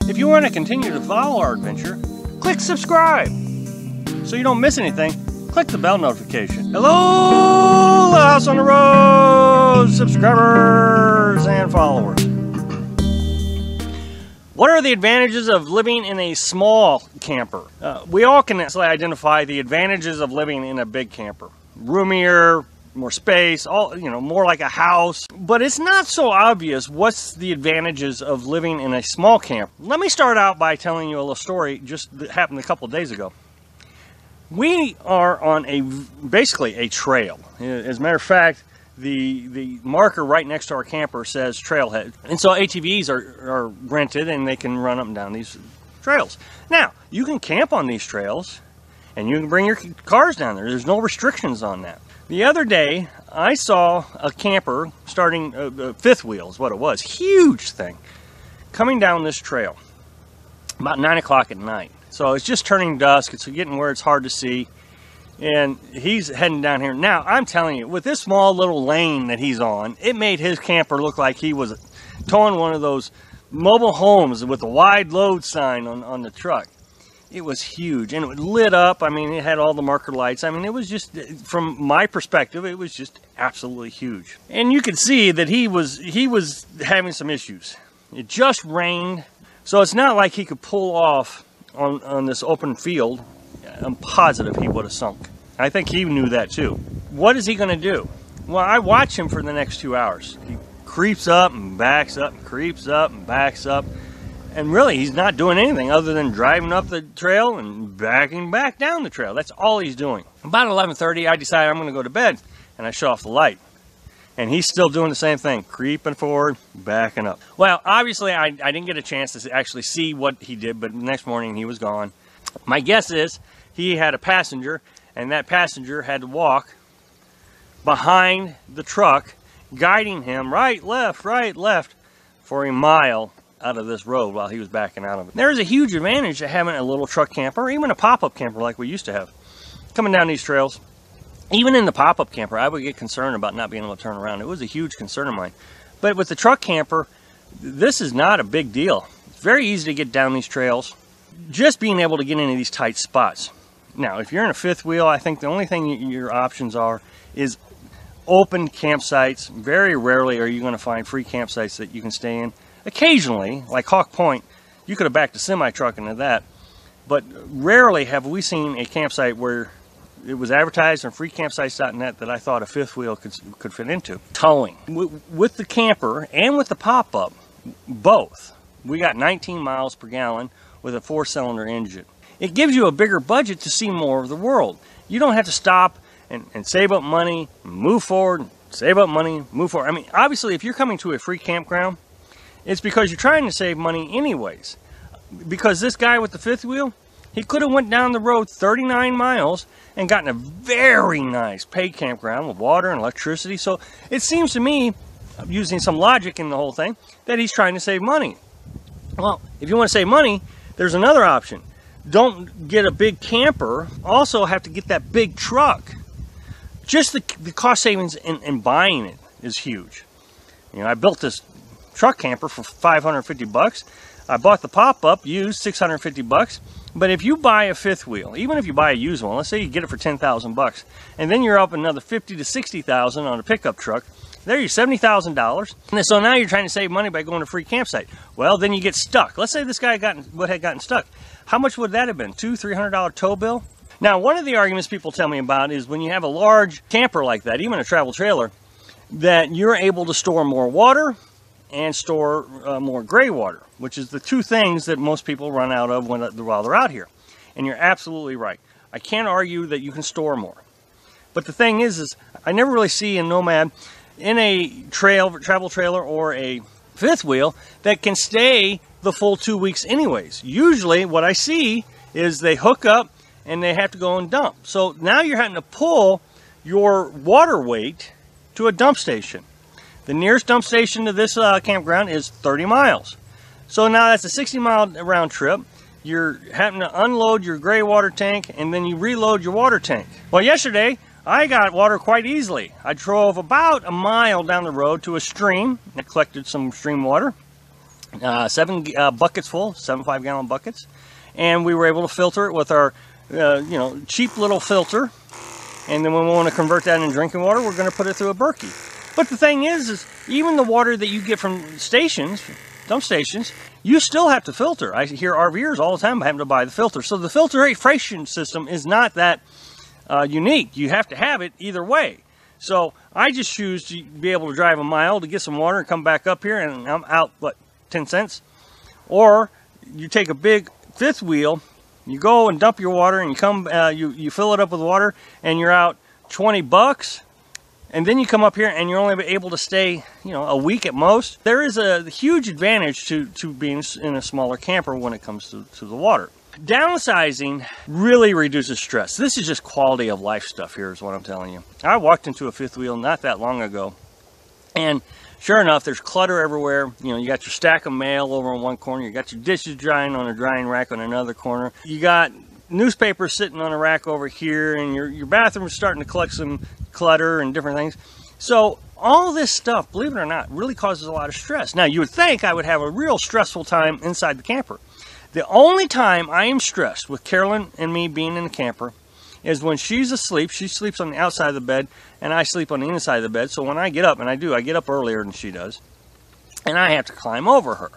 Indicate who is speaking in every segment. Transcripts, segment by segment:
Speaker 1: If you want to continue to follow our adventure, click subscribe. So you don't miss anything, click the bell notification. Hello, the House on the Road subscribers and followers. What are the advantages of living in a small camper? We all can identify the advantages of living in a big camper. Roomier, more space, more like a house. But it's not so obvious what's the advantages of living in a small camper. Let me start out by telling you a little story that happened a couple of days ago. We are on basically a trail. As a matter of fact, the marker right next to our camper says trailhead. And so ATVs are rented and they can run up and down these trails. Now, you can camp on these trails and you can bring your cars down there. There's no restrictions on that. The other day, I saw a camper starting, fifth wheel is what it was, huge thing, coming down this trail about 9 o'clock at night. So it's just turning dusk, it's getting where it's hard to see, and he's heading down here. Now, I'm telling you, with this small little lane that he's on, it made his camper look like he was towing one of those mobile homes with a wide load sign on the truck. It was huge, and it lit up. I mean, it had all the marker lights. I mean, it was just, from my perspective, it was just absolutely huge. And you could see that he was having some issues. It just rained, so it's not like he could pull off on this open field. I'm positive he would have sunk. I think he knew that too. What is he going to do? Well, I watch him for the next 2 hours. He creeps up and backs up, and creeps up and backs up. And really, he's not doing anything other than driving up the trail and backing back down the trail. That's all he's doing. About 11:30, I decide I'm going to go to bed, and I shut off the light. And he's still doing the same thing, creeping forward, backing up. Well, obviously, I didn't get a chance to actually see what he did, but the next morning he was gone. My guess is he had a passenger, and that passenger had to walk behind the truck, guiding him right, left, for a mile out of this road while he was backing out of it. There's a huge advantage to having a little truck camper, or even a pop-up camper like we used to have, coming down these trails. Even in the pop-up camper, I would get concerned about not being able to turn around. It was a huge concern of mine. But with the truck camper, this is not a big deal. It's very easy to get down these trails, just being able to get into these tight spots. Now, if you're in a fifth wheel, I think the only thing your options is open campsites. Very rarely are you going to find free campsites that you can stay in. Occasionally, like Hawk Point, you could have backed a semi-truck into that, but rarely have we seen a campsite where it was advertised on freecampsites.net that I thought a fifth wheel could fit into. Towing. With the camper and with the pop-up, both, we got 19 miles per gallon with a 4-cylinder engine. It gives you a bigger budget to see more of the world. You don't have to stop and save up money, move forward, save up money, move forward. I mean, obviously, if you're coming to a free campground, it's because you're trying to save money anyways. Because this guy with the fifth wheel, he could have went down the road 39 miles and gotten a very nice paid campground with water and electricity. So it seems to me, using some logic in the whole thing, that he's trying to save money. Well, if you want to save money, there's another option. Don't get a big camper, also have to get that big truck. Just the cost savings in buying it is huge. You know, I built this truck camper for 550 bucks. I bought the pop-up used, 650 bucks. But if you buy a fifth wheel, even if you buy a used one, let's say you get it for 10,000 bucks, and then you're up another 50 to 60,000 on a pickup truck, there you're $70,000. And so now you're trying to save money by going to a free campsite. Well, then you get stuck. Let's say this guy had gotten stuck. How much would that have been? $200-300 tow bill? Now, one of the arguments people tell me about is when you have a large camper like that, even a travel trailer, that you're able to store more water and store more gray water, which is the two things that most people run out of while they're out here. And you're absolutely right. I can't argue that you can store more. But the thing is I never really see a Nomad in a travel trailer or a fifth wheel that can stay the full 2 weeks anyways. Usually what I see is they hook up and they have to go and dump. So now you're having to pull your water weight to a dump station. The nearest dump station to this campground is 30 miles. So now that's a 60-mile round trip. You're having to unload your gray water tank and then you reload your water tank. Well, yesterday I got water quite easily. I drove about a mile down the road to a stream. I collected some stream water. 7 buckets full, 7 5-gallon buckets, and we were able to filter it with our cheap little filter. And then when we want to convert that into drinking water, we're going to put it through a Berkey. But the thing is even the water that you get from stations, dump stations, you still have to filter. I hear RVers all the time having to buy the filter. So the filtration system is not that unique. You have to have it either way. So I just choose to be able to drive a mile to get some water and come back up here, and I'm out, what, 10 cents? Or you take a big fifth wheel, you go and dump your water, and you come, you fill it up with water, and you're out 20 bucks. And then you come up here and you're only able to stay, a week at most. There is a huge advantage to being in a smaller camper when it comes to the water. Downsizing really reduces stress. This is just quality of life stuff here is what I'm telling you. I walked into a fifth wheel not that long ago, and sure enough, there's clutter everywhere. You got your stack of mail over in one corner. You got your dishes drying on a drying rack on another corner. You got newspapers sitting on a rack over here, and your bathroom is starting to collect some clutter and different things. So all this stuff, believe it or not, really causes a lot of stress. Now, you would think I would have a real stressful time inside the camper. The only time I am stressed with Carolyn and me being in the camper is when she's asleep. She sleeps on the outside of the bed, and I sleep on the inside of the bed. So when I get up, and I get up earlier than she does, and I have to climb over her.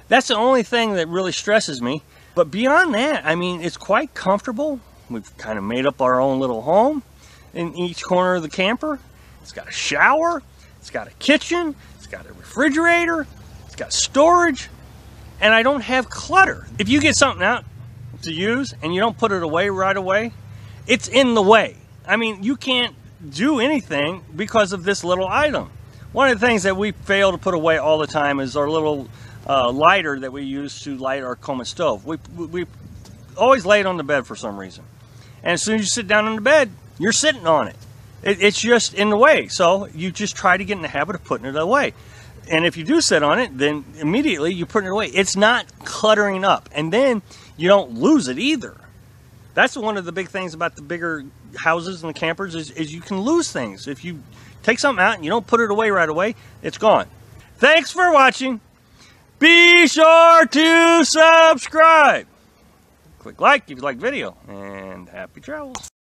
Speaker 1: That's the only thing that really stresses me. But beyond that, I mean, it's quite comfortable. We've kind of made up our own little home in each corner of the camper. It's got a shower, it's got a kitchen, it's got a refrigerator, it's got storage, and I don't have clutter. If you get something out to use and you don't put it away right away, it's in the way. I mean, you can't do anything because of this little item. One of the things that we fail to put away all the time is our little lighter that we use to light our Coleman stove. We always lay it on the bed for some reason. And as soon as you sit down on the bed, you're sitting on it. It's just in the way. So you just try to get in the habit of putting it away. And if you do sit on it, then immediately you put it away. It's not cluttering up. And then you don't lose it either. That's one of the big things about the bigger houses and the campers is you can lose things. If you take something out and you don't put it away right away, it's gone. Thanks for watching. Be sure to subscribe. Click like if you like the video, and happy travels.